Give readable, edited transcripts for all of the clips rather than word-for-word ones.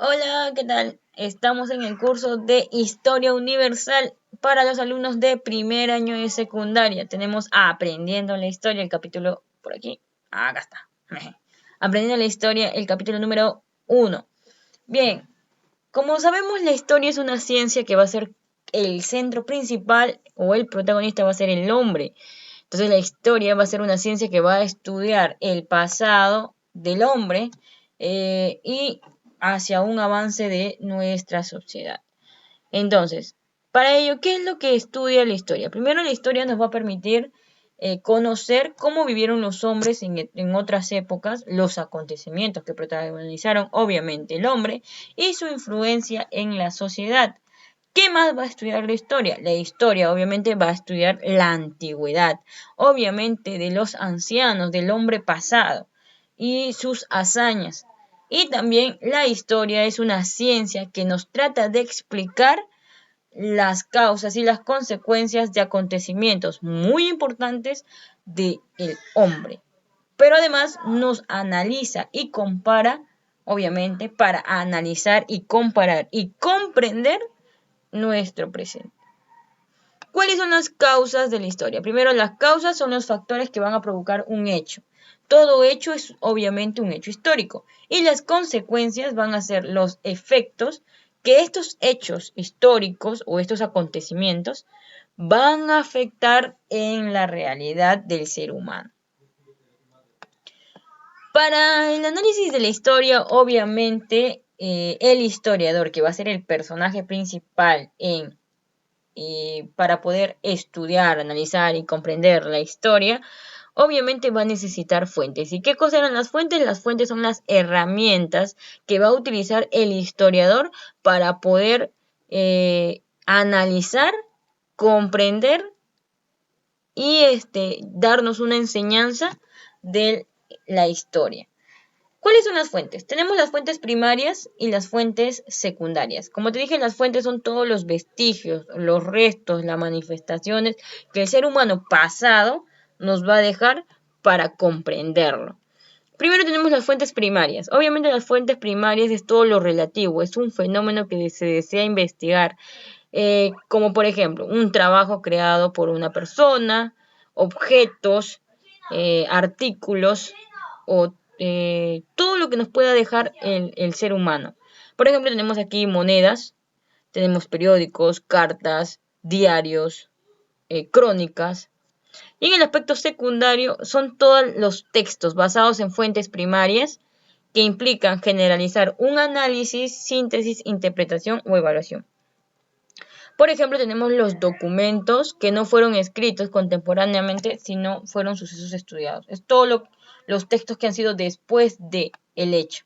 Hola, ¿qué tal? Estamos en el curso de Historia Universal para los alumnos de primer año de secundaria. Tenemos Aprendiendo la Historia, el capítulo por aquí. Acá está. Aprendiendo la Historia, el capítulo número 1. Bien, como sabemos, la historia es una ciencia que va a ser el centro principal o el protagonista va a ser el hombre. Entonces la historia va a ser una ciencia que va a estudiar el pasado del hombre y hacia un avance de nuestra sociedad. Entonces, para ello, ¿qué es lo que estudia la historia? Primero, la historia nos va a permitir conocer cómo vivieron los hombres en otras épocas, los acontecimientos que protagonizaron obviamente el hombre y su influencia en la sociedad. ¿Qué más va a estudiar la historia? La historia obviamente va a estudiar la antigüedad, obviamente de los ancianos, del hombre pasado y sus hazañas. Y también la historia es una ciencia que nos trata de explicar las causas y las consecuencias de acontecimientos muy importantes del hombre. Pero además nos analiza y compara, obviamente, para analizar y comparar y comprender nuestro presente. ¿Cuáles son las causas de la historia? Primero, las causas son los factores que van a provocar un hecho. Todo hecho es obviamente un hecho histórico y las consecuencias van a ser los efectos que estos hechos históricos o estos acontecimientos van a afectar en la realidad del ser humano. Para el análisis de la historia, obviamente, el historiador, que va a ser el personaje principal para poder estudiar, analizar y comprender la historia, obviamente va a necesitar fuentes. ¿Y qué cosas eran las fuentes? Las fuentes son las herramientas que va a utilizar el historiador para poder analizar, comprender y darnos una enseñanza de la historia. ¿Cuáles son las fuentes? Tenemos las fuentes primarias y las fuentes secundarias. Como te dije, las fuentes son todos los vestigios, los restos, las manifestaciones que el ser humano pasado nos va a dejar para comprenderlo. Primero tenemos las fuentes primarias. Obviamente las fuentes primarias es todo lo relativo, es un fenómeno que se desea investigar, como por ejemplo un trabajo creado por una persona, objetos, artículos o todo lo que nos pueda dejar el ser humano. Por ejemplo, tenemos aquí monedas, tenemos periódicos, cartas, diarios, crónicas. Y en el aspecto secundario son todos los textos basados en fuentes primarias que implican generalizar un análisis, síntesis, interpretación o evaluación. Por ejemplo, tenemos los documentos que no fueron escritos contemporáneamente, sino fueron sucesos estudiados. Es todo los textos que han sido después de el hecho.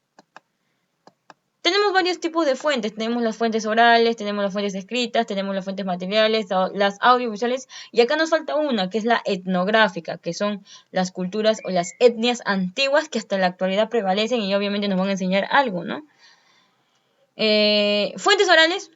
Tenemos varios tipos de fuentes. Tenemos las fuentes orales, tenemos las fuentes escritas, tenemos las fuentes materiales, las audiovisuales. Y acá nos falta una, que es la etnográfica, que son las culturas o las etnias antiguas que hasta la actualidad prevalecen y obviamente nos van a enseñar algo, ¿no? Fuentes orales,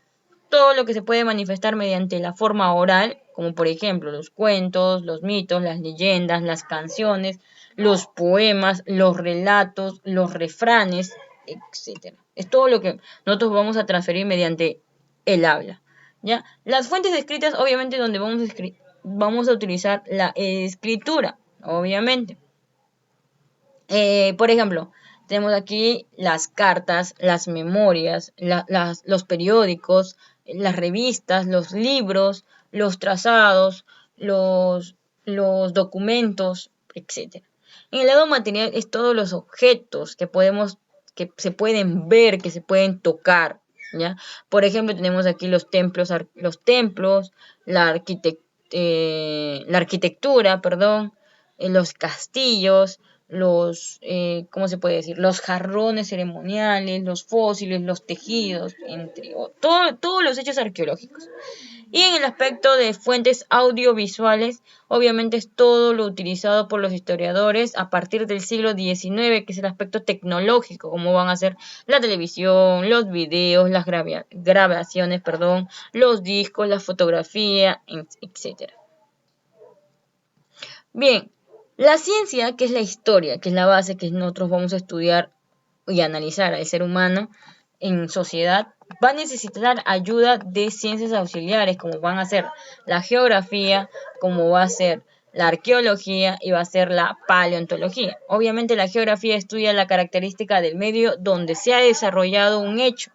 todo lo que se puede manifestar mediante la forma oral, como por ejemplo los cuentos, los mitos, las leyendas, las canciones, los poemas, los relatos, los refranes, etc. Es todo lo que nosotros vamos a transferir mediante el habla. ¿Ya? Las fuentes escritas, obviamente, donde vamos a utilizar la escritura, obviamente. Por ejemplo, tenemos aquí las cartas, las memorias, los periódicos, las revistas, los libros, los trazados, los documentos, etc. En el lado material es todos los objetos que se pueden ver, que se pueden tocar, ¿ya? Por ejemplo, tenemos aquí los templos, la arquitectura, perdón, los castillos, ¿cómo se puede decir? Los jarrones ceremoniales, los fósiles, los tejidos, todos los hechos arqueológicos. Y en el aspecto de fuentes audiovisuales, obviamente es todo lo utilizado por los historiadores a partir del siglo XIX, que es el aspecto tecnológico, como van a ser la televisión, los videos, las grabaciones, perdón, los discos, la fotografía, etc. Bien, la ciencia, que es la historia, que es la base que nosotros vamos a estudiar y analizar al ser humano, en sociedad, va a necesitar ayuda de ciencias auxiliares, como van a ser la geografía, como va a ser la arqueología y va a ser la paleontología. Obviamente la geografía estudia la característica del medio donde se ha desarrollado un hecho.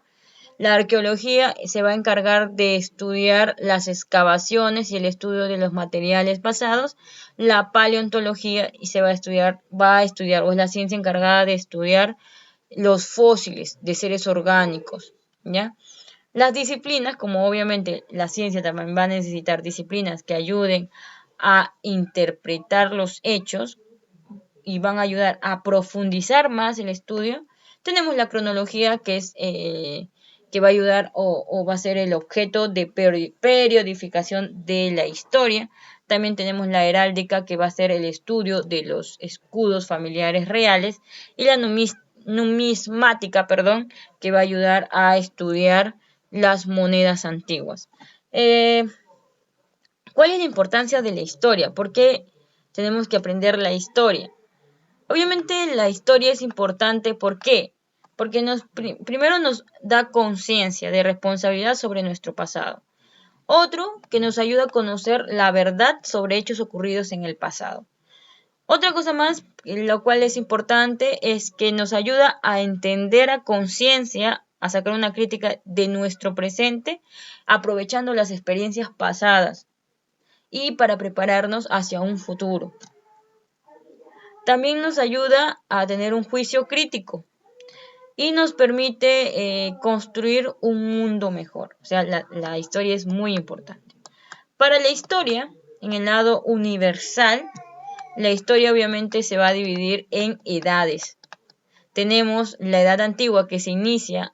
La arqueología se va a encargar de estudiar las excavaciones y el estudio de los materiales pasados. La paleontología se va a estudiar, o es la ciencia encargada de estudiar los fósiles de seres orgánicos, ¿ya? Las disciplinas, como obviamente la ciencia también va a necesitar disciplinas que ayuden a interpretar los hechos y van a ayudar a profundizar más el estudio. Tenemos la cronología, que es que va a ayudar o va a ser el objeto de periodificación de la historia. También tenemos la heráldica, que va a ser el estudio de los escudos familiares reales, y la numismática, que va a ayudar a estudiar las monedas antiguas. ¿Cuál es la importancia de la historia? ¿Por qué tenemos que aprender la historia? Obviamente la historia es importante, ¿por qué? Porque primero nos da conciencia de responsabilidad sobre nuestro pasado. Otro, que nos ayuda a conocer la verdad sobre hechos ocurridos en el pasado. Otra cosa más, lo cual es importante, es que nos ayuda a entender a conciencia, a sacar una crítica de nuestro presente, aprovechando las experiencias pasadas y para prepararnos hacia un futuro. También nos ayuda a tener un juicio crítico y nos permite construir un mundo mejor. O sea, la historia es muy importante. Para la historia, en el lado universal, la historia obviamente se va a dividir en edades. Tenemos la edad antigua, que se inicia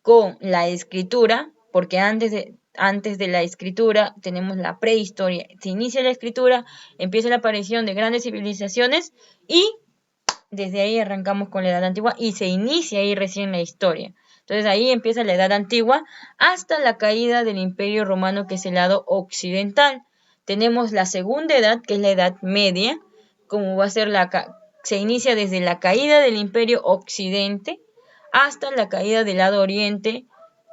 con la escritura, porque antes de la escritura tenemos la prehistoria. Se inicia la escritura, empieza la aparición de grandes civilizaciones y desde ahí arrancamos con la edad antigua y se inicia ahí recién la historia. Entonces ahí empieza la edad antigua hasta la caída del Imperio Romano, que es el lado occidental. Tenemos la segunda edad, que es la Edad Media, como va a ser se inicia desde la caída del Imperio Occidente hasta la caída del lado oriente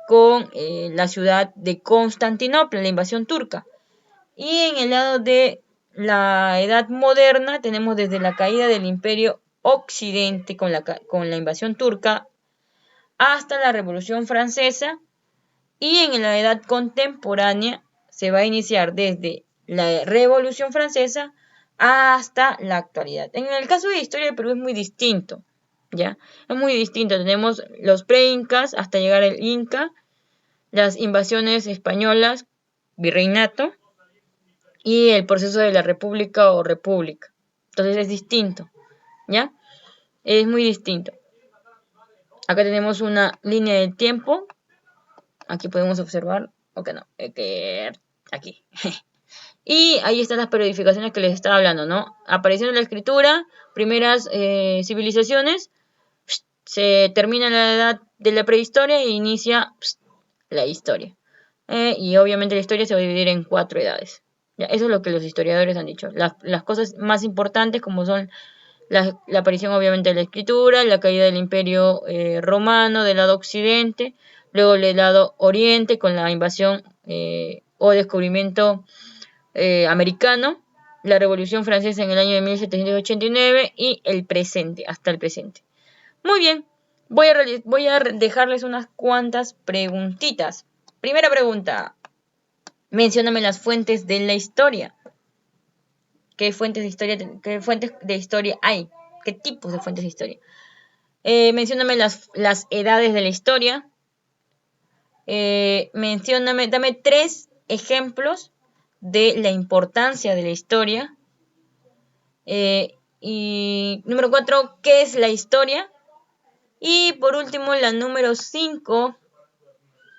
con la ciudad de Constantinopla, la invasión turca. Y en el lado de la Edad Moderna tenemos desde la caída del Imperio Occidente con la invasión turca hasta la Revolución Francesa, y en la Edad Contemporánea se va a iniciar desde la Revolución Francesa hasta la actualidad. En el caso de la historia del Perú es muy distinto, ¿ya? Es muy distinto. Tenemos los pre-incas hasta llegar al Inca, las invasiones españolas, virreinato, y el proceso de la república o república. Entonces es distinto, ¿ya? Es muy distinto. Acá tenemos una línea del tiempo. Aquí podemos observar, ok, no, aquí. Y ahí están las periodificaciones que les estaba hablando, ¿no? Aparición de la escritura, primeras civilizaciones, se termina la edad de la prehistoria e inicia la historia. Y obviamente la historia se va a dividir en 4 edades. ¿Ya? Eso es lo que los historiadores han dicho. Las cosas más importantes, como son la aparición obviamente de la escritura, la caída del Imperio Romano del lado occidente, luego del lado oriente con la invasión o descubrimiento americano, la Revolución Francesa en el año de 1789 y el presente, hasta el presente. Muy bien, voy a dejarles unas cuantas preguntitas. Primera pregunta, mencióname las fuentes de la historia. ¿Qué fuentes de historia hay? ¿Qué tipos de fuentes de historia? Mencióname las edades de la historia. Dame 3 ejemplos de la importancia de la historia. Y número 4, ¿qué es la historia? Y por último, la número 5.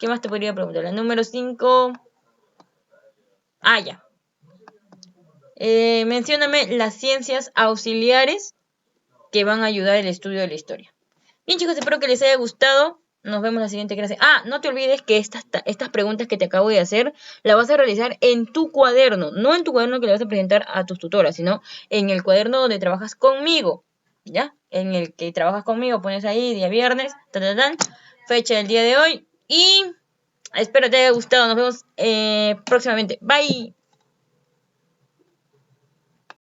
¿Qué más te podría preguntar? La número 5. Ya. Mencióname las ciencias auxiliares que van a ayudar el estudio de la historia. Bien, chicos, espero que les haya gustado. Nos vemos en la siguiente clase. No te olvides que estas preguntas que te acabo de hacer las vas a realizar en tu cuaderno. No en tu cuaderno que le vas a presentar a tus tutoras, sino en el cuaderno donde trabajas conmigo. ¿Ya? En el que trabajas conmigo, pones ahí día viernes, fecha del día de hoy. Y espero te haya gustado. Nos vemos próximamente. Bye.